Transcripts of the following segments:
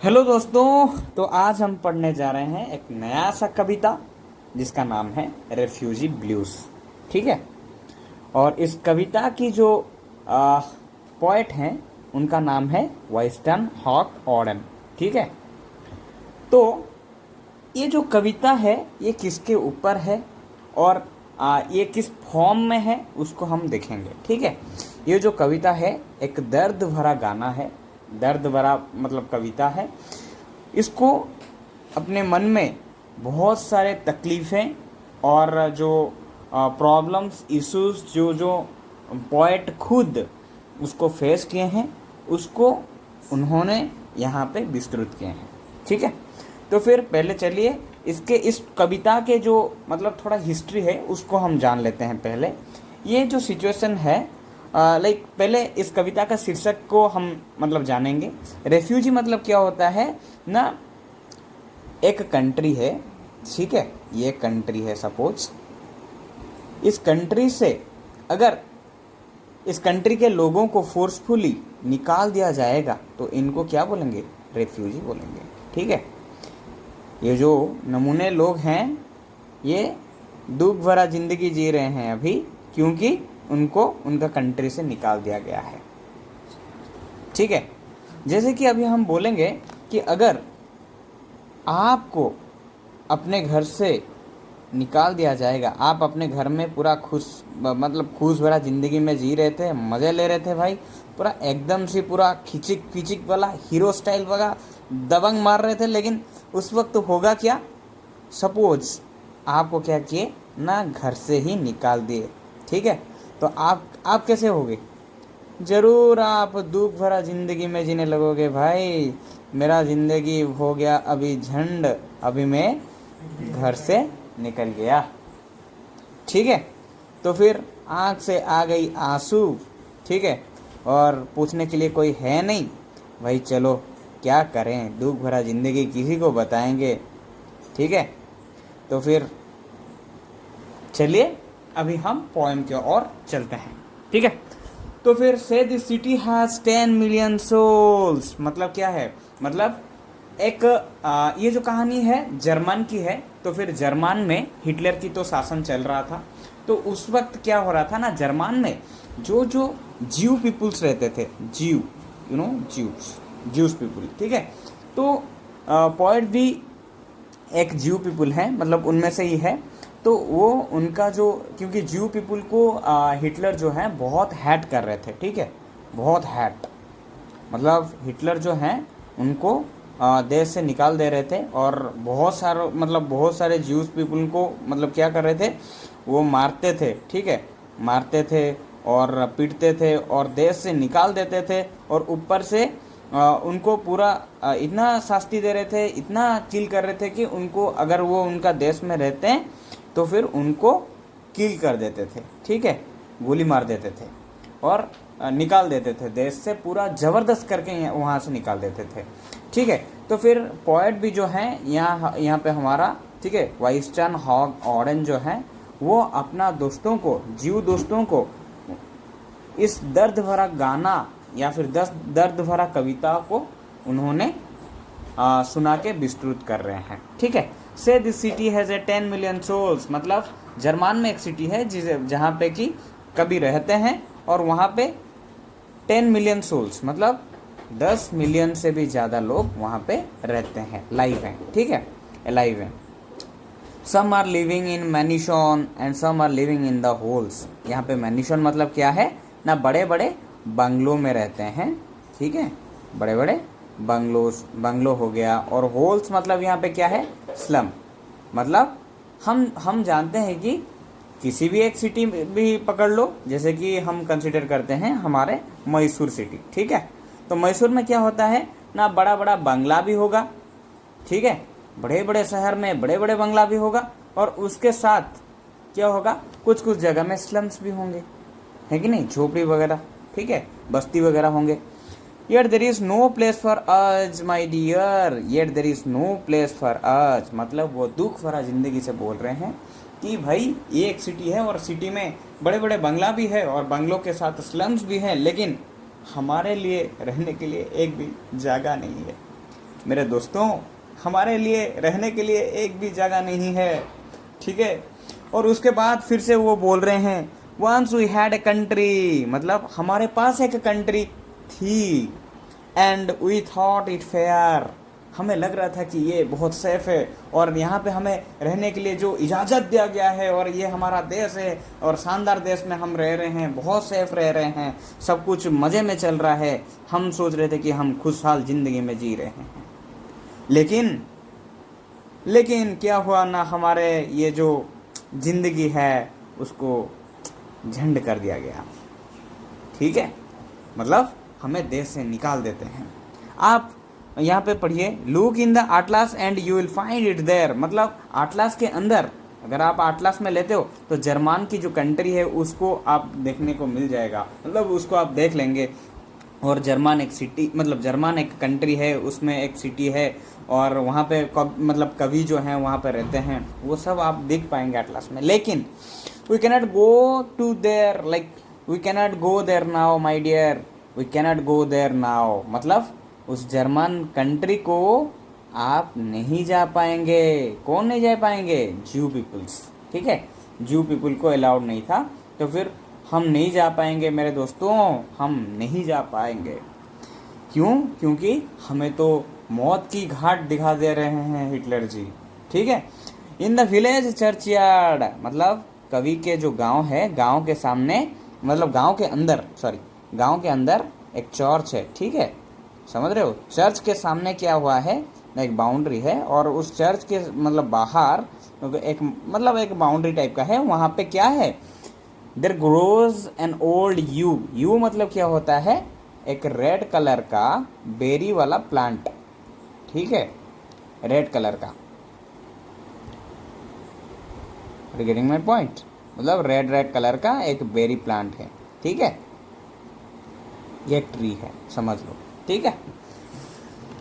Hello दोस्तों। तो आज हम पढ़ने जा रहे हैं एक नया सा कविता जिसका नाम है रेफ्यूजी ब्लूज। ठीक है। और इस कविता की जो पोएट हैं उनका नाम है वाइस्टन हॉक ऑर्डन। ठीक है। तो ये जो कविता है ये किसके ऊपर है और ये किस फॉर्म में है उसको हम देखेंगे। ठीक है। ये जो कविता है एक दर्द भरा गाना है, दर्द भरा मतलब कविता है। इसको अपने मन में बहुत सारे तकलीफ़ें और जो प्रॉब्लम्स इश्यूज जो जो पोएट खुद उसको फेस किए हैं उसको उन्होंने यहाँ पे विस्तृत किए हैं। ठीक है। तो फिर पहले चलिए इस कविता के जो मतलब थोड़ा हिस्ट्री है उसको हम जान लेते हैं। पहले ये जो सिचुएशन है पहले इस कविता का शीर्षक को हम मतलब जानेंगे। रेफ्यूजी मतलब क्या होता है ना, एक कंट्री है। ठीक है। ये कंट्री है सपोज। इस कंट्री से अगर इस कंट्री के लोगों को फोर्सफुली निकाल दिया जाएगा तो इनको क्या बोलेंगे, रेफ्यूजी बोलेंगे। ठीक है। ये जो नमूने लोग हैं ये दुख भरा जिंदगी जी रहे हैं अभी, क्योंकि उनको उनका कंट्री से निकाल दिया गया है। ठीक है। जैसे कि अभी हम बोलेंगे कि अगर आपको अपने घर से निकाल दिया जाएगा, आप अपने घर में पूरा खुश भरा ज़िंदगी में जी रहे थे, मज़े ले रहे थे भाई, पूरा एकदम से पूरा खिचिक खिचिक वाला हीरो स्टाइल वाला दबंग मार रहे थे, लेकिन उस वक्त होगा क्या, सपोज आपको क्या किए ना, घर से ही निकाल दिए। ठीक है। तो आप कैसे होगे, ज़रूर आप दुख भरा ज़िंदगी में जीने लगोगे। भाई मेरा ज़िंदगी हो गया अभी झंड, अभी मैं घर से निकल गया। ठीक है। तो फिर आँख से आ गई आंसू। ठीक है। और पूछने के लिए कोई है नहीं, भाई चलो क्या करें, दुख भरा ज़िंदगी किसी को बताएंगे। ठीक है। तो फिर चलिए अभी हम पोएम की ओर चलते हैं। ठीक है। तो फिर से this city has 10 million souls मतलब क्या है, मतलब एक ये जो कहानी है जर्मन की है। तो फिर जर्मन में हिटलर की तो शासन चल रहा था। तो उस वक्त क्या हो रहा था ना, जर्मन में जो जो जीव पीपुल्स रहते थे, जीव ज्यूस पीपुल। ठीक है। तो पोएट भी एक जीव पीपुल है, मतलब उनमें से ही है। तो वो उनका जो, क्योंकि जीव पीपुल को हिटलर जो है बहुत हैट कर रहे थे। ठीक है। बहुत हैट मतलब हिटलर जो हैं उनको देश से निकाल दे रहे थे और बहुत सारे ज्यूस पीपुल को मतलब क्या कर रहे थे, वो मारते थे। ठीक है। मारते थे और पीटते थे और देश से निकाल देते थे, और ऊपर से उनको पूरा इतना शास्ति दे रहे थे, इतना किल कर रहे थे कि उनको अगर वो उनका देश में रहते हैं तो फिर उनको किल कर देते थे। ठीक है। गोली मार देते थे और निकाल देते थे देश से, पूरा ज़बरदस्त करके वहाँ से निकाल देते थे। ठीक है। तो फिर पोएट भी जो हैं यहाँ पे हमारा, ठीक है, वाइस्टन हॉक ऑर्डन जो है वो अपना दोस्तों को, जीव दोस्तों को इस दर्द भरा गाना या फिर दर्द भरा कविता को उन्होंने सुना के विस्तृत कर रहे हैं। ठीक है। Say this city has a 10 million souls मतलब जर्मन में एक सिटी है जहाँ पे कि कवि रहते हैं और वहाँ पे 10 मिलियन सोल्स मतलब 10 मिलियन से भी ज़्यादा लोग वहाँ पे रहते हैं, लाइव हैं। ठीक है। लाइव हैं। Some are living in mansion and some are living in the holes. यहाँ पे मैनिशन मतलब क्या है ना, बड़े बड़े बंगलों में रहते हैं। ठीक है। बड़े बड़े बंगलो हो गया। और होल्स मतलब यहाँ पे क्या है, स्लम। मतलब हम जानते हैं कि किसी भी एक सिटी भी पकड़ लो, जैसे कि हम कंसिडर करते हैं हमारे मैसूर सिटी। ठीक है। तो मैसूर में क्या होता है ना, बड़ा बड़ा बंगला भी होगा। ठीक है। बड़े बड़े शहर में बड़े बड़े बंगला भी होगा, और उसके साथ क्या होगा, कुछ कुछ जगह में स्लम्स भी होंगे, है कि नहीं, झोपड़ी वगैरह। ठीक है। बस्ती वगैरह होंगे। Yet there is no place for us, my dear. Yet there is no place for us. मतलब वो दुख भरा जिंदगी से बोल रहे हैं कि भाई ये एक सिटी है और सिटी में बड़े बड़े बंगला भी है और बंगलों के साथ स्लम्स भी हैं, लेकिन हमारे लिए रहने के लिए एक भी जगह नहीं है। मेरे दोस्तों, हमारे लिए रहने के लिए एक भी जगह नहीं है, ठीक है। और उसके बाद फिर से वो बोल रहे हैं once we had a country, मतलब हमारे पास एक कंट्री थी, and we thought it fair, हमें लग रहा था कि ये बहुत सेफ है और यहाँ पे हमें रहने के लिए जो इजाज़त दिया गया है और ये हमारा देश है और शानदार देश में हम रह रहे हैं, बहुत सेफ रह रहे हैं, सब कुछ मज़े में चल रहा है, हम सोच रहे थे कि हम खुशहाल ज़िंदगी में जी रहे हैं। लेकिन क्या हुआ ना, हमारे ये जो ज़िंदगी है उसको झंड कर दिया गया, ठीक है। मतलब हमें देश से निकाल देते हैं। आप यहाँ पे पढ़िए, look in the atlas and you will find it there, मतलब आटलास के अंदर, अगर आप आटलास में लेते हो तो जर्मन की जो कंट्री है उसको आप देखने को मिल जाएगा, मतलब उसको आप देख लेंगे। और जर्मन एक सिटी, मतलब जर्मन एक कंट्री है, उसमें एक सिटी है और वहाँ पे मतलब कवि जो हैं वहाँ पे रहते हैं, वो सब आप देख पाएंगे आटलास में। लेकिन we cannot go to there, like we cannot go there now my dear, we cannot go there now, मतलब उस जर्मन कंट्री को आप नहीं जा पाएंगे। कौन नहीं जा पाएंगे? ज्यू पीपल्स, ठीक है। ज्यू पीपल को अलाउड नहीं था, तो फिर हम नहीं जा पाएंगे मेरे दोस्तों, हम नहीं जा पाएंगे। क्यों? क्योंकि हमें तो मौत की घाट दिखा दे रहे हैं हिटलर जी, ठीक है। इन द विलेज चर्चयार्ड, मतलब कवि के जो गांव है, गांव के सामने, मतलब गांव के अंदर, सॉरी गांव के अंदर एक चर्च है, ठीक है, समझ रहे हो। चर्च के सामने क्या हुआ है, एक बाउंड्री है और उस चर्च के मतलब बाहर एक मतलब एक बाउंड्री टाइप का है, वहाँ पे क्या है, there grows an old yew, yew मतलब क्या होता है, एक रेड कलर का बेरी वाला प्लांट, ठीक है, रेड कलर का, गेटिंग माय पॉइंट, मतलब रेड कलर का एक बेरी प्लांट है, ठीक है, ये ट्री है, समझ लो, ठीक है।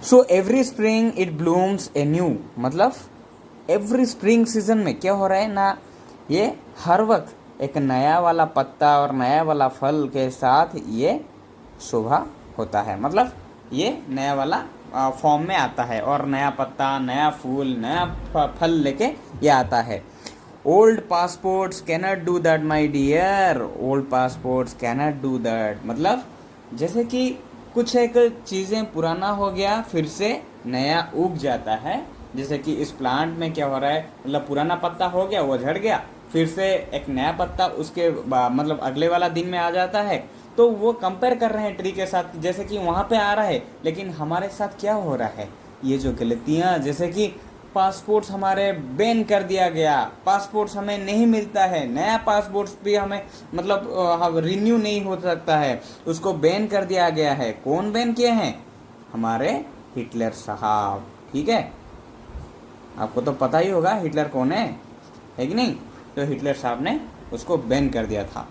So every spring it blooms a new, मतलब एवरी स्प्रिंग सीजन में क्या हो रहा है ना, ये हर वक्त एक नया वाला पत्ता और नया वाला फल के साथ ये शोभा होता है, मतलब ये नया वाला फॉर्म में आता है और नया पत्ता, नया फूल, नया फल लेके ये आता है। Old passports cannot do that my dear, old passports cannot do that, मतलब जैसे कि कुछ एक चीज़ें पुराना हो गया फिर से नया उग जाता है, जैसे कि इस प्लांट में क्या हो रहा है, मतलब पुराना पत्ता हो गया, वो झड़ गया, फिर से एक नया पत्ता उसके मतलब अगले वाला दिन में आ जाता है। तो वो कंपेयर कर रहे हैं ट्री के साथ, जैसे कि वहाँ पे आ रहा है, लेकिन हमारे साथ क्या हो रहा है, ये जो गलतियाँ, जैसे कि पासपोर्ट्स हमारे बैन कर दिया गया, पासपोर्ट्स हमें नहीं मिलता है, नया पासपोर्ट्स भी हमें मतलब रिन्यू नहीं हो सकता है, उसको बैन कर दिया गया है। कौन बैन किए हैं? हमारे हिटलर साहब, ठीक है। आपको तो पता ही होगा हिटलर कौन है कि नहीं, तो हिटलर साहब ने उसको बैन कर दिया था।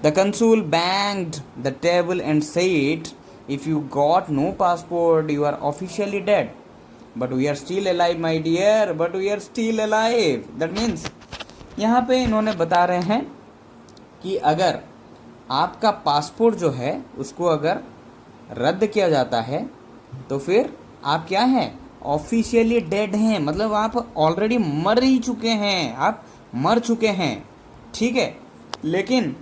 The consul banged the table and said, if you got no passport you are officially dead, but we are still alive my dear, but we are still alive. That means यहाँ पे इन्होंने बता रहे हैं कि अगर आपका पासपोर्ट जो है उसको अगर रद्द किया जाता है तो फिर आप क्या हैं, ऑफिशियली डेड हैं, मतलब आप ऑलरेडी मर ही चुके हैं, आप मर चुके हैं, ठीक है। लेकिन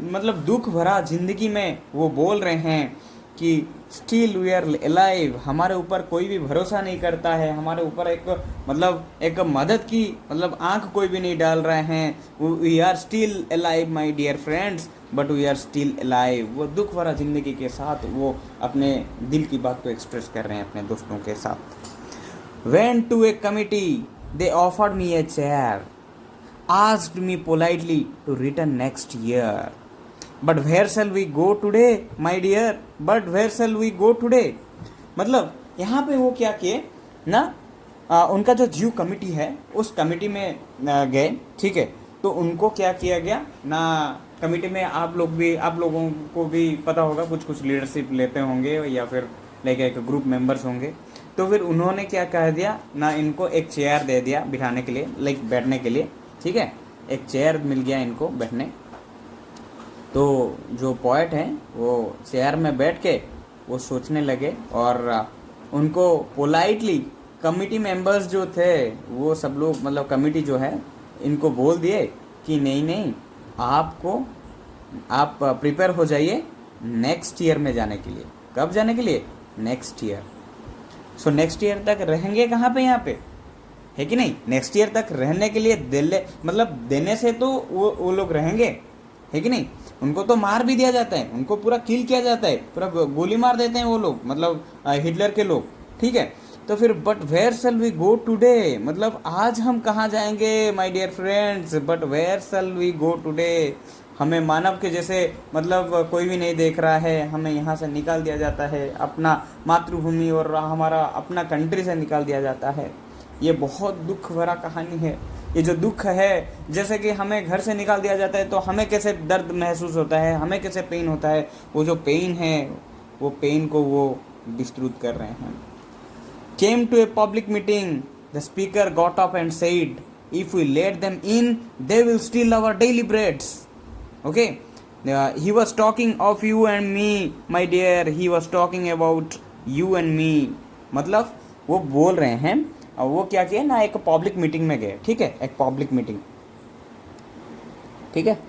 मतलब दुख भरा जिंदगी में वो बोल रहे हैं कि स्टिल वी आर अलाइव, हमारे ऊपर कोई भी भरोसा नहीं करता है, हमारे ऊपर एक मतलब एक मदद की मतलब आंख कोई भी नहीं डाल रहे हैं, we are still alive my dear friends, but we are still alive. वो दुख भरा ज़िंदगी के साथ वो अपने दिल की बात को एक्सप्रेस कर रहे हैं अपने दोस्तों के साथ। Went to a committee, they offered me a chair, asked me politely to return next year, but where shall we go today my dear, but where shall we go today। मतलब यहाँ पे वो क्या किए ना, उनका जो ज्यू कमिटी है उस कमिटी में गए, ठीक है। तो उनको क्या किया गया ना, कमिटी में आप लोगों को भी पता होगा, कुछ लीडरशिप लेते होंगे या फिर लाइक एक ग्रुप मेंबर्स होंगे। तो फिर उन्होंने क्या कह दिया ना, इनको एक चेयर दे दिया बिठाने के लिए, लाइक बैठने के लिए, ठीक है, एक चेयर मिल गया इनको बैठने। तो जो पोएट हैं वो चेयर में बैठ के वो सोचने लगे और उनको पोलाइटली कमिटी मेंबर्स जो थे वो सब लोग मतलब कमिटी जो है इनको बोल दिए कि नहीं नहीं, आपको आप प्रिपेयर हो जाइए नेक्स्ट ईयर में जाने के लिए। कब जाने के लिए? Next year. So next year तक रहेंगे कहाँ पे? यहाँ पे, है कि नहीं? नेक्स्ट ईयर तक रहने के लिए मतलब देने से तो वो लोग रहेंगे, है कि नहीं? उनको तो मार भी दिया जाता है, उनको पूरा किल किया जाता है, पूरा गोली मार देते हैं वो लोग, मतलब हिटलर के लोग, ठीक है। तो फिर but where shall we go today, मतलब आज हम कहाँ जाएंगे my dear friends, but where shall we go today. हमें मानव के जैसे मतलब कोई भी नहीं देख रहा है, हमें यहाँ से निकाल दिया जाता है, अपना मातृभूमि और हमारा अपना कंट्री से निकाल दिया जाता है। ये बहुत दुख भरा कहानी है। ये जो दुख है, जैसे कि हमें घर से निकाल दिया जाता है तो हमें कैसे दर्द महसूस होता है, हमें कैसे पेन होता है, वो जो पेन है वो पेन को वो डिस्ट्रूट कर रहे हैं। Came to a public meeting, the speaker got up and said, if we let them in, they will steal our daily breads. Okay, he was talking of you and me, my dear, he was talking about you and me. मतलब वो बोल रहे हैं, और वो क्या किया ना, एक पब्लिक मीटिंग में गए, ठीक है, एक पब्लिक मीटिंग, ठीक है,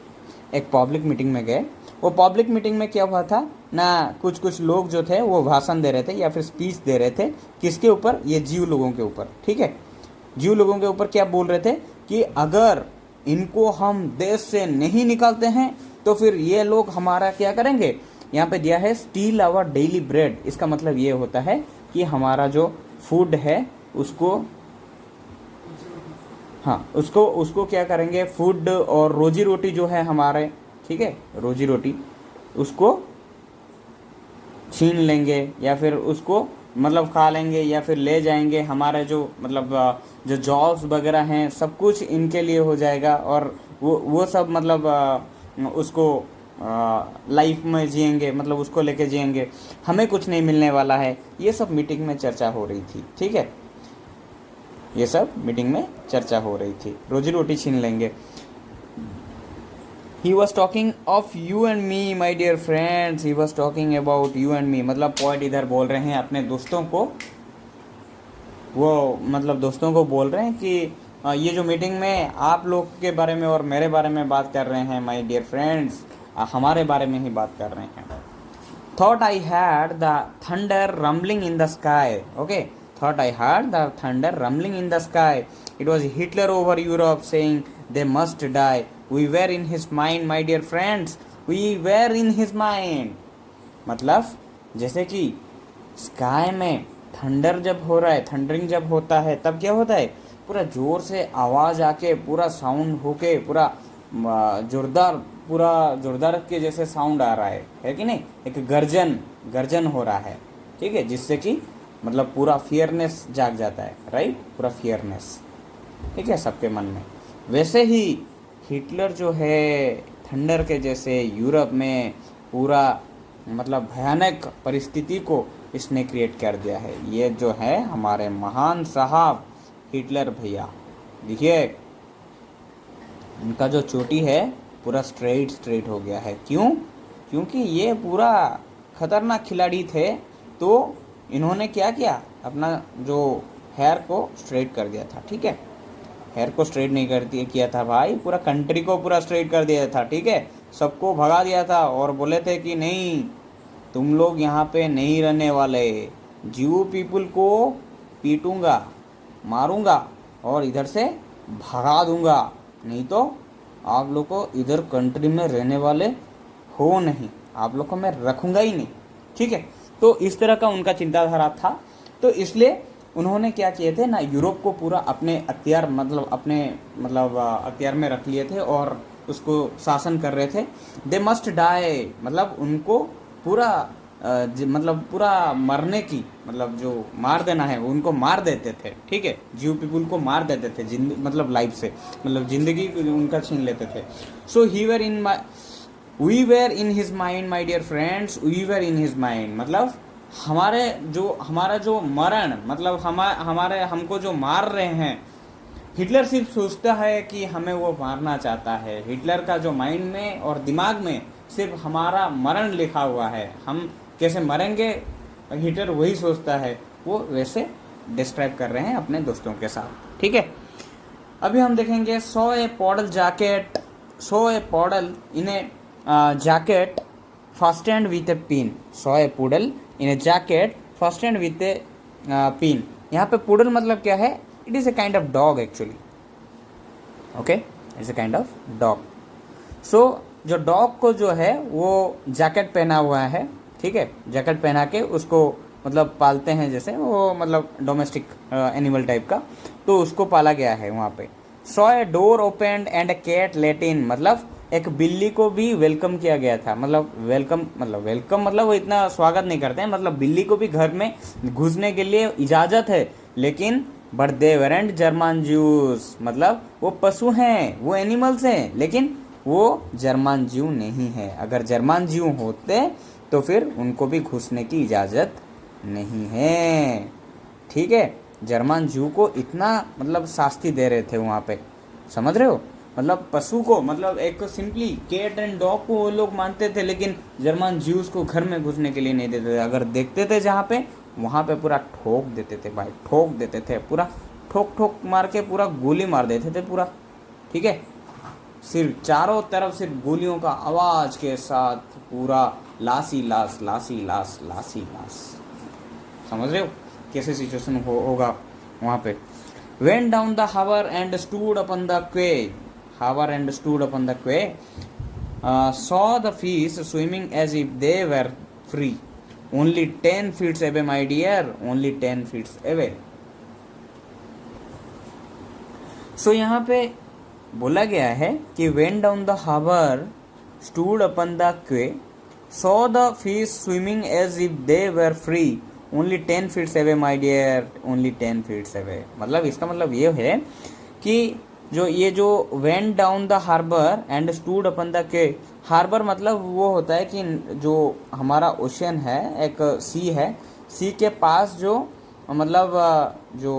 एक पब्लिक मीटिंग में गए। वो पब्लिक मीटिंग में क्या हुआ था ना, कुछ लोग जो थे वो भाषण दे रहे थे या फिर स्पीच दे रहे थे, किसके ऊपर? ये जीव लोगों के ऊपर, ठीक है। जीव लोगों के ऊपर क्या बोल रहे थे कि अगर इनको हम देश से नहीं निकालते हैं तो फिर ये लोग हमारा क्या करेंगे। यहाँ पे दिया है स्टील आवर डेली ब्रेड, इसका मतलब ये होता है कि हमारा जो फूड है उसको, हाँ, उसको क्या करेंगे, फूड और रोजी रोटी जो है हमारे, ठीक है, रोजी रोटी उसको छीन लेंगे या फिर उसको मतलब खा लेंगे या फिर ले जाएंगे। हमारे जो मतलब जो जॉब्स वगैरह हैं सब कुछ इनके लिए हो जाएगा और वो सब मतलब उसको लाइफ में जिएंगे, मतलब उसको लेके जिएंगे, हमें कुछ नहीं मिलने वाला है। ये सब मीटिंग में चर्चा हो रही थी, ठीक है, ये सब मीटिंग में चर्चा हो रही थी, रोजी रोटी छीन लेंगे। He was talking of you and me, my dear friends. He was talking about you and me. मतलब पॉइंट इधर बोल रहे हैं अपने दोस्तों को, वो मतलब दोस्तों को बोल रहे हैं कि ये जो मीटिंग में आप लोग के बारे में और मेरे बारे में बात कर रहे हैं, माय डियर फ्रेंड्स, हमारे बारे में ही बात कर रहे हैं। Thought I heard the thunder rumbling in the sky. Okay, thought I heard the thunder rumbling in the sky. It was Hitler over Europe saying they must die. We were in his mind, my dear friends. We were in his mind. मतलब जैसे कि sky में thunder जब हो रहा है, thundering जब होता है तब क्या होता है, पूरा जोर से आवाज़ आके पूरा साउंड होके पूरा जोरदार के जैसे साउंड आ रहा है कि नहीं, एक गर्जन हो रहा है, ठीक है, जिससे कि मतलब पूरा फियरनेस जाग जाता है, राइट, पूरा फियरनेस, ठीक है, सबके मन में। वैसे ही हिटलर जो है थंडर के जैसे यूरोप में पूरा मतलब भयानक परिस्थिति को इसने क्रिएट कर दिया है। ये जो है हमारे महान साहब हिटलर भैया, देखिए इनका जो चोटी है पूरा स्ट्रेट हो गया है। क्यों? क्योंकि ये पूरा खतरनाक खिलाड़ी थे, तो इन्होंने क्या किया, अपना जो हेयर को स्ट्रेट कर दिया था, ठीक है, हेयर को स्ट्रेट नहीं कर दिया किया था भाई, पूरा कंट्री को पूरा स्ट्रेट कर दिया था, ठीक है, सबको भगा दिया था और बोले थे कि नहीं, तुम लोग यहाँ पे नहीं रहने वाले, जीव पीपल को पीटूंगा, मारूंगा और इधर से भगा दूंगा, नहीं तो आप लोग को इधर कंट्री में रहने वाले हो नहीं, आप लोग को मैं रखूंगा ही नहीं, ठीक है। तो इस तरह का उनका चिंताधारा था, तो इसलिए उन्होंने क्या किए थे ना, यूरोप को पूरा अपने अख्तियार अख्तियार में रख लिए थे और उसको शासन कर रहे थे। दे मस्ट डाई, मतलब उनको पूरा पूरा मरने की, मतलब जो मार देना है उनको मार देते थे, ठीक है, जीव पीपुल को मार देते थे, मतलब लाइफ से, मतलब जिंदगी उनका छीन लेते थे। So we were in his mind my dear friends, we were in his mind, मतलब हमारा जो मरण, मतलब हमको जो मार रहे हैं, हिटलर सिर्फ सोचता है कि हमें वो मारना चाहता है। हिटलर का जो माइंड में और दिमाग में सिर्फ हमारा मरण लिखा हुआ है, हम कैसे मरेंगे, हिटलर वही सोचता है। वो वैसे डिस्क्राइब कर रहे हैं अपने दोस्तों के साथ, ठीक है। अभी हम देखेंगे so a poodle jacket, so a poodle in a jacket fastened with a pin, saw a poodle in a jacket fastened with a pin। यहाँ पे poodle मतलब क्या है, it is a kind of dog actually, okay, it's a kind of dog। so जो dog को जो है वो जैकेट पहना हुआ है, ठीक है, जैकेट पहना के उसको मतलब पालते हैं, जैसे वो मतलब डोमेस्टिक एनिमल टाइप का, तो उसको पाला गया है वहाँ पे। Saw a door open and a cat let in, मतलब एक बिल्ली को भी वेलकम किया गया था, मतलब वेलकम मतलब वो इतना स्वागत नहीं करते हैं, मतलब बिल्ली को भी घर में घुसने के लिए इजाज़त है, लेकिन बट दे वेरेंट जर्मन ज्यूस, मतलब वो पशु हैं, वो एनिमल्स हैं, लेकिन वो जर्मन ज्यू नहीं है। अगर जर्मन ज्यू होते तो फिर उनको भी घुसने की इजाज़त नहीं है, ठीक है। जर्मन ज्यू को इतना मतलब शास्ति दे रहे थे वहाँ पे, समझ रहे हो, मतलब पशु को, मतलब एक सिंपली कैट एंड डॉग को वो लोग मानते थे, लेकिन जर्मन ज्यूज को घर में घुसने के लिए नहीं देते थे। अगर देखते थे जहाँ पे, वहाँ पे पूरा ठोक देते थे भाई, ठोक देते थे, पूरा ठोक ठोक मार के पूरा गोली मार देते थे पूरा, ठीक है। सिर्फ चारों तरफ सिर्फ गोलियों का आवाज के साथ पूरा लासी लाश लासी लाश लासी लाश, समझ रहे हो कैसे सिचुएशन होगा वहाँ पे। Went down the harbor and stood upon the quay, harbor and stood upon the quay, saw the fish swimming as if they were free, only 10 feet away my dear, only 10 feet away। so यहाँ पे बोला गया है कि went down the harbor stood upon the quay, saw the fish swimming as if they were free, only 10 feets away my dear, only 10 feets away. मतलब इसका मतलब ये है कि जो ये जो went down the harbour and stood upon the quay, harbour मतलब वो होता है कि जो हमारा ओशन है, एक सी है, सी के पास जो मतलब जो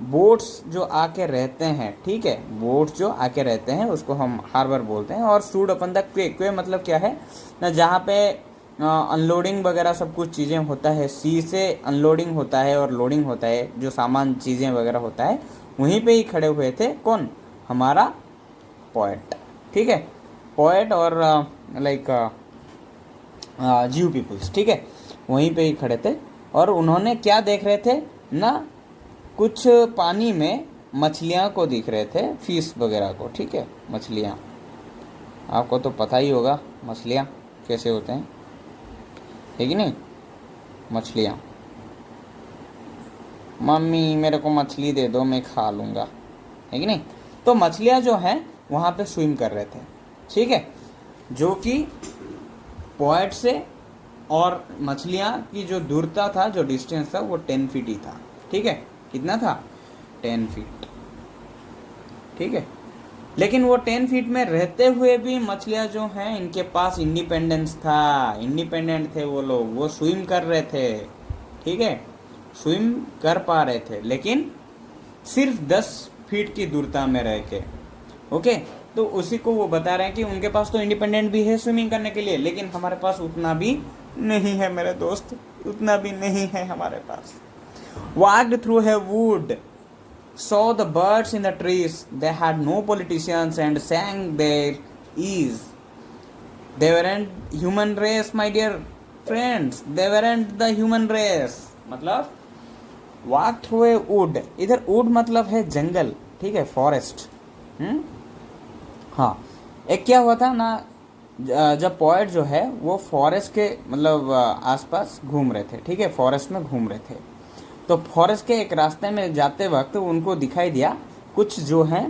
बोट्स जो आके रहते हैं, ठीक है, बोट्स जो आके रहते हैं उसको हम हार्बर बोलते हैं। और स्टूड अपन द क्वे मतलब क्या है ना, जहाँ पे अनलोडिंग वगैरह सब कुछ चीज़ें होता है, सी से अनलोडिंग होता है और लोडिंग होता है, जो सामान चीज़ें वगैरह होता है, वहीं पे ही खड़े हुए थे कौन, हमारा पोएट, ठीक है, पोएट और लाइक जीव पीपल्स, ठीक है, वहीं पे ही खड़े थे। और उन्होंने क्या देख रहे थे ना, कुछ पानी में मछलियाँ को दिख रहे थे, फिश वगैरह को, ठीक है, मछलियाँ, आपको तो पता ही होगा मछलियाँ कैसे होते हैं, है कि नहीं। मछलियाँ, मम्मी मेरे को मछली दे दो मैं खा लूँगा, है कि नहीं। तो मछलियाँ जो हैं वहाँ पे स्विम कर रहे थे, ठीक है, जो कि पॉइंट से और मछलियाँ की जो दूरता था, जो डिस्टेंस था, वो 10 फीट ही था, ठीक है। कितना था, 10 फीट, ठीक है। लेकिन वो 10 फीट में रहते हुए भी मछलियाँ जो हैं इनके पास इंडिपेंडेंस था, इंडिपेंडेंट थे वो लोग, वो स्विम कर रहे थे, ठीक है, स्विम कर पा रहे थे, लेकिन सिर्फ 10 फीट की दूरता में रह के, ओके। तो उसी को वो बता रहे हैं कि उनके पास तो इंडिपेंडेंट भी है स्विमिंग करने के लिए, लेकिन हमारे पास उतना भी नहीं है मेरे दोस्त, उतना भी नहीं है हमारे पास। Walked through a wood, saw the birds in the trees, they had no politicians and sang their ease, they weren't human race my dear friends, they weren't the human race। मतलब walk through a wood, इधर wood मतलब है जंगल, ठीक है, forest. हाँ, एक क्या हुआ था ना, जब पोएट जो है वो फॉरेस्ट के मतलब आसपास घूम रहे थे, ठीक है, फॉरेस्ट में घूम रहे थे, तो फॉरेस्ट के एक रास्ते में जाते वक्त उनको दिखाई दिया कुछ जो हैं,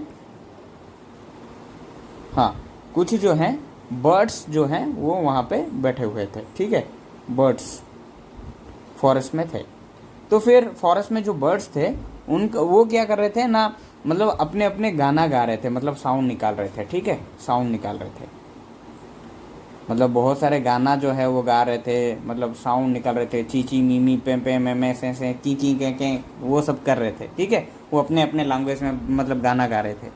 हाँ, कुछ जो हैं बर्ड्स जो हैं वो वहाँ पे बैठे हुए थे, ठीक है, बर्ड्स फॉरेस्ट में थे। तो फिर फॉरेस्ट में जो बर्ड्स थे उनका वो क्या कर रहे थे ना, मतलब अपने अपने गाना गा रहे थे, मतलब साउंड निकाल रहे थे, ठीक है, साउंड निकाल रहे थे, मतलब बहुत सारे गाना जो है वो गा रहे थे, मतलब साउंड निकाल रहे थे, चीची मीमी पे मैं से ची के वो सब कर रहे थे, ठीक है, वो अपने अपने लैंग्वेज में मतलब गाना गा रहे थे।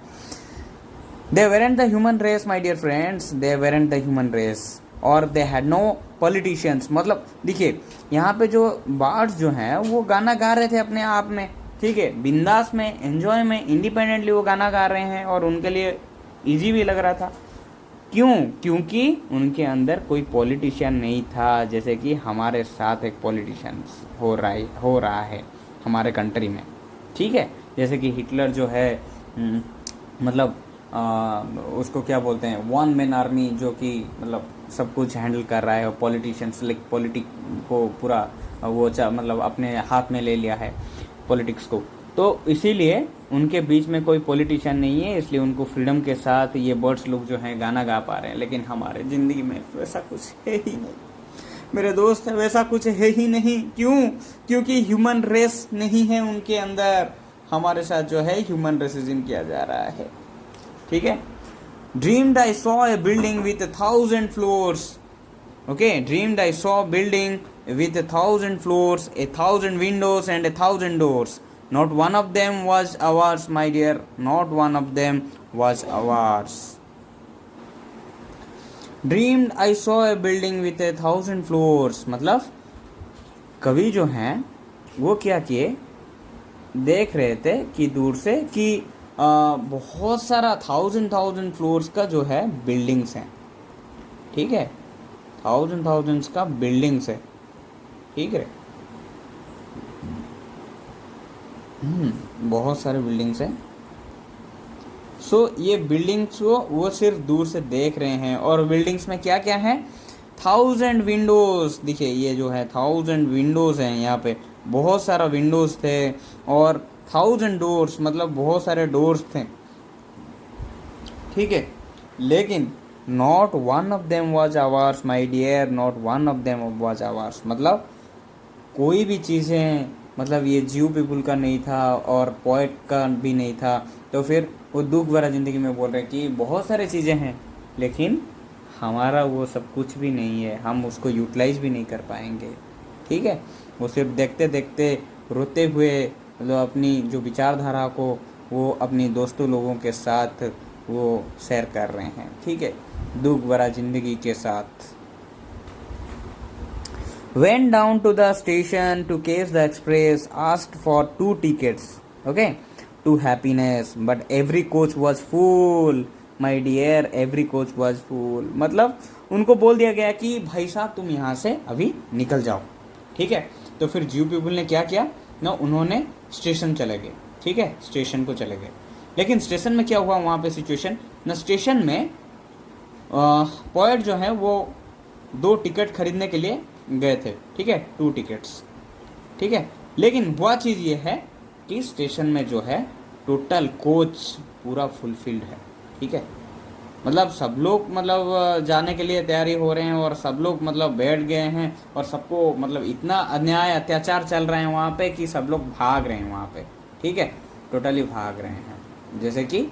They weren't the human race my dear friends, they weren't the human race, और दे हैड नो पॉलिटिशियंस। मतलब देखिए यहाँ पे जो बार्ड्स जो हैं वो गाना गा रहे थे अपने आप में, ठीक है, बिंदास में, एंजॉय में, इंडिपेंडेंटली वो गाना गा रहे हैं और उनके लिए इजी भी लग रहा था। क्यों? क्योंकि उनके अंदर कोई पॉलिटिशियन नहीं था, जैसे कि हमारे साथ एक पॉलिटिशियन हो रहा है हमारे कंट्री में, ठीक है। जैसे कि हिटलर जो है मतलब उसको क्या बोलते हैं, वन मैन आर्मी, जो कि मतलब सब कुछ हैंडल कर रहा है, और पॉलिटिशियंस लाइक पॉलिटिक को पूरा वो मतलब अपने हाथ में ले लिया है पॉलिटिक्स को। तो इसीलिए उनके बीच में कोई पॉलिटिशियन नहीं है, इसलिए उनको फ्रीडम के साथ ये बर्ड्स लोग जो हैं गाना गा पा रहे हैं। लेकिन हमारे ज़िंदगी में वैसा कुछ है ही नहीं मेरे दोस्त, वैसा कुछ है ही नहीं। क्यों? क्योंकि ह्यूमन रेस नहीं है उनके अंदर। हमारे साथ जो है ह्यूमन रेसिज्म किया जा रहा है, ठीक है। Dreamed I saw a building with 1,000 floors, okay, dreamed I saw building with 1,000 floors, 1,000 windows and 1,000 doors. Not one of them was ours, my dear. Not one of them was ours. Dreamed I saw a building with 1,000 floors. मतलब कवि जो हैं वो क्या किए, देख रहे थे कि दूर से कि बहुत सारा 1,000 फ्लोर्स का जो है बिल्डिंग्स हैं, ठीक है, 1,000 का बिल्डिंग्स है, ठीक है। बहुत सारे बिल्डिंग्स हैं। सो ये बिल्डिंग्स को वो सिर्फ दूर से देख रहे हैं, और बिल्डिंग्स में क्या क्या है, 1,000 विंडोज। देखिए ये जो है 1,000 विंडोज हैं, यहाँ पे बहुत सारा विंडोज थे, और 1,000 डोर्स, मतलब बहुत सारे डोर्स थे, ठीक है। लेकिन not one of them was ours my dear, not one of them was ours. मतलब कोई भी चीज़ें, मतलब ये जीव पीपुल का नहीं था और पोएट का भी नहीं था। तो फिर वो दुख भरा ज़िंदगी में बोल रहे हैं कि बहुत सारे चीज़ें हैं, लेकिन हमारा वो सब कुछ भी नहीं है, हम उसको यूटिलाइज भी नहीं कर पाएंगे, ठीक है। वो सिर्फ देखते देखते रोते हुए मतलब अपनी जो विचारधारा को वो अपनी दोस्तों लोगों के साथ वो शेयर कर रहे हैं, ठीक है, दुख भरा ज़िंदगी के साथ। Went down to the station to catch the express, asked for 2 tickets, okay, to happiness, but every coach was full, my dear, every coach was full। मतलब उनको बोल दिया गया कि भाई साहब तुम यहाँ से अभी निकल जाओ, ठीक है। तो फिर जीव पीपल ने क्या किया ना, उन्होंने स्टेशन चले गए, ठीक है, स्टेशन को चले गए। लेकिन स्टेशन में क्या हुआ वहाँ पे सिचुएशन ना, स्टेशन में पोएट जो है वो 2 टिकट खरीदने के लिए गए थे, ठीक है, 2 टिकट्स, ठीक है। लेकिन हुआ चीज़ ये है कि स्टेशन में जो है टोटल कोच पूरा फुलफिल्ड है, ठीक है। मतलब सब लोग मतलब जाने के लिए तैयारी हो रहे हैं, और सब लोग मतलब बैठ गए हैं, और सबको मतलब इतना अन्याय अत्याचार चल रहे हैं वहाँ पे कि सब लोग भाग रहे हैं वहाँ पे, ठीक है, टोटली भाग रहे हैं। जैसे कि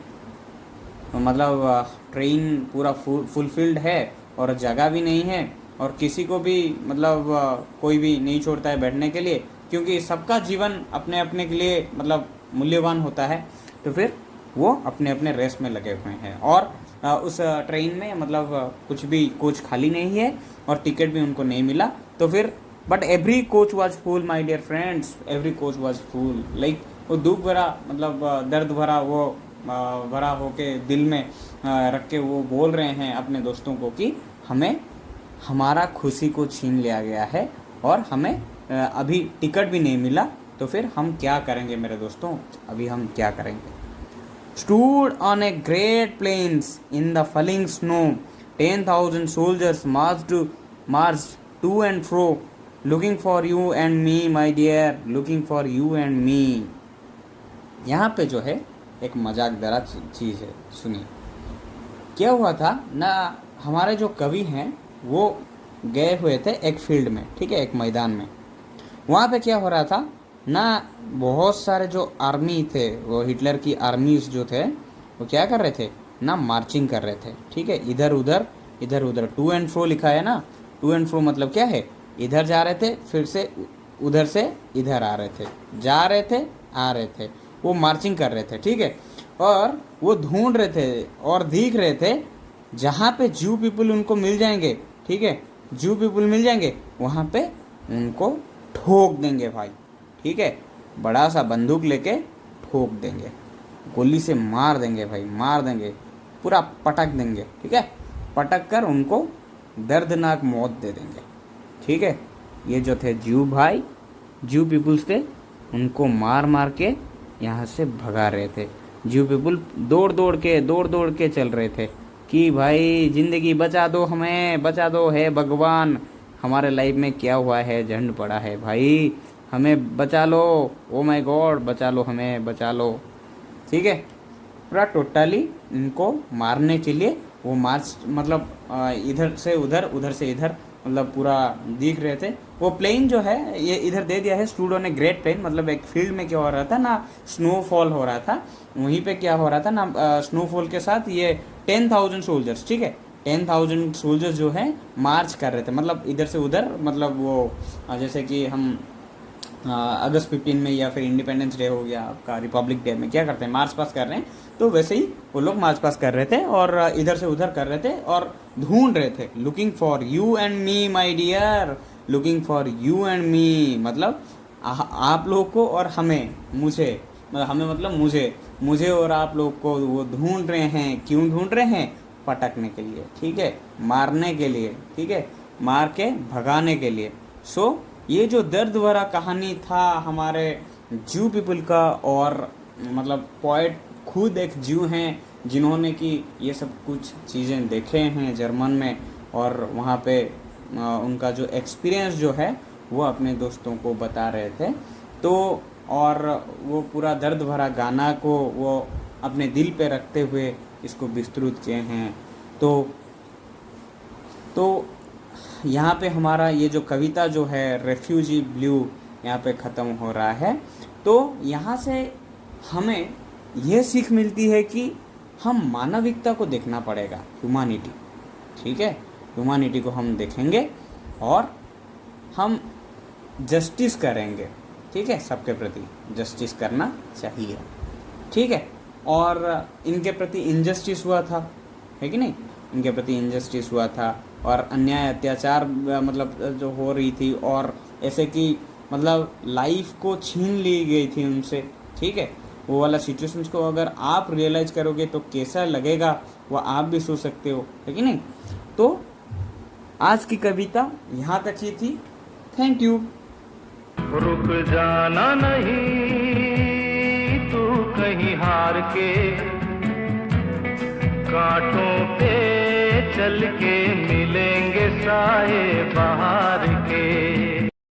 मतलब ट्रेन पूरा फुलफिल्ड है और जगह भी नहीं है, और किसी को भी मतलब कोई भी नहीं छोड़ता है बैठने के लिए, क्योंकि सबका जीवन अपने अपने के लिए मतलब मूल्यवान होता है। तो फिर वो अपने अपने रेस में लगे हुए हैं, और उस ट्रेन में मतलब कुछ भी कोच खाली नहीं है, और टिकट भी उनको नहीं मिला। तो फिर but every coach was full my dear friends, every coach was full. Like वो दुख भरा मतलब दर्द भरा वो भरा होके दिल में रख के वो बोल रहे हैं अपने दोस्तों को कि हमें हमारा खुशी को छीन लिया गया है, और हमें अभी टिकट भी नहीं मिला। तो फिर हम क्या करेंगे मेरे दोस्तों, अभी हम क्या करेंगे। Stood on a great plains in the falling snow, 10,000 soldiers marched to and fro, looking for you and me, my dear, looking for you and me। यहाँ पे जो है एक मजाक दरा चीज़ है, सुनिए। क्या हुआ था ना, हमारे जो कवि हैं वो गए हुए थे एक फील्ड में, ठीक है, एक मैदान में। वहाँ पे क्या हो रहा था ना, बहुत सारे जो आर्मी थे, वो हिटलर की आर्मीज जो थे वो क्या कर रहे थे ना, मार्चिंग कर रहे थे, ठीक है, इधर उधर, टू एंड फ्रो लिखा है ना। टू एंड फ्रो मतलब क्या है, इधर जा रहे थे, फिर से उधर से इधर आ रहे थे, जा रहे थे, आ रहे थे, वो मार्चिंग कर रहे थे, ठीक है। और वो ढूंढ रहे थे और देख रहे थे जहाँ पे जीव पीपल उनको मिल जाएंगे, ठीक है, जू पीपुल मिल जाएंगे, वहाँ पे उनको ठोक देंगे भाई, ठीक है, बड़ा सा बंदूक लेके ठोक देंगे, गोली से मार देंगे भाई, मार देंगे, पूरा पटक देंगे, ठीक है, पटक कर उनको दर्दनाक मौत दे देंगे, ठीक है। ये जो थे जू भाई, जू पीपुल्स थे, उनको मार मार के यहाँ से भगा रहे थे। जू पीपुल दौड़ दौड़ के चल रहे थे कि भाई ज़िंदगी बचा दो, हमें बचा दो, है भगवान, हमारे लाइफ में क्या हुआ है, झंड पड़ा है भाई, हमें बचा लो, ओ माय गॉड, बचा लो, हमें बचा लो, ठीक है। पूरा टोटली इनको मारने के लिए वो मार्च, मतलब इधर से उधर, उधर से इधर, मतलब पूरा दिख रहे थे। वो प्लेन जो है ये इधर दे दिया है स्टूडियो ने, ग्रेट प्लेन, मतलब एक फील्ड में क्या हो रहा था ना, स्नोफॉल हो रहा था, वहीं पे क्या हो रहा था ना, स्नोफॉल के साथ ये 10,000 सोल्जर्स, ठीक है, 10,000 सोल्जर्स जो है मार्च कर रहे थे, मतलब इधर से उधर, मतलब वो जैसे कि हम अगस्त 15 में या फिर इंडिपेंडेंस डे हो गया आपका, रिपब्लिक डे में क्या करते हैं, मार्च पास कर रहे हैं, तो वैसे ही वो लोग मार्च पास कर रहे थे और इधर से उधर कर रहे थे और ढूंढ रहे थे, looking for you and me my dear, looking for you and me, मतलब आप लोग को और हमें, मुझे, मतलब हमें मतलब मुझे और आप लोग को वो ढूंढ रहे हैं। क्यों ढूंढ रहे हैं? पटकने के लिए, ठीक है, मारने के लिए, ठीक है, मार के भगाने के लिए। सो ये जो दर्द भरा कहानी था हमारे जू पीपल का, और मतलब पोएट खुद एक जू हैं जिन्होंने कि ये सब कुछ चीज़ें देखे हैं जर्मन में, और वहाँ पे उनका जो एक्सपीरियंस जो है वो अपने दोस्तों को बता रहे थे। तो और वो पूरा दर्द भरा गाना को वो अपने दिल पे रखते हुए इसको विस्तृत किए हैं। तो यहाँ पे हमारा ये जो कविता जो है रेफ्यूजी ब्लू यहाँ पे ख़त्म हो रहा है। तो यहाँ से हमें यह सीख मिलती है कि हम मानविकता को देखना पड़ेगा, ह्यूमैनिटी, ठीक है, ह्यूमैनिटी को हम देखेंगे और हम जस्टिस करेंगे, ठीक है, सबके प्रति जस्टिस करना चाहिए, ठीक है। और इनके प्रति इनजस्टिस हुआ था, है कि नहीं, इनके प्रति इनजस्टिस हुआ था और अन्याय अत्याचार मतलब जो हो रही थी, और ऐसे कि मतलब लाइफ को छीन ली गई थी उनसे, ठीक है, वो वाला सिचुएशंस को अगर आप रियलाइज़ करोगे तो कैसा लगेगा वो आप भी सोच सकते हो, है कि नहीं। तो आज की कविता यहाँ तक ही थी। Thank you. रुक जाना नहीं तू कहीं हार के, कांटों पे चल के मिलेंगे साए बहार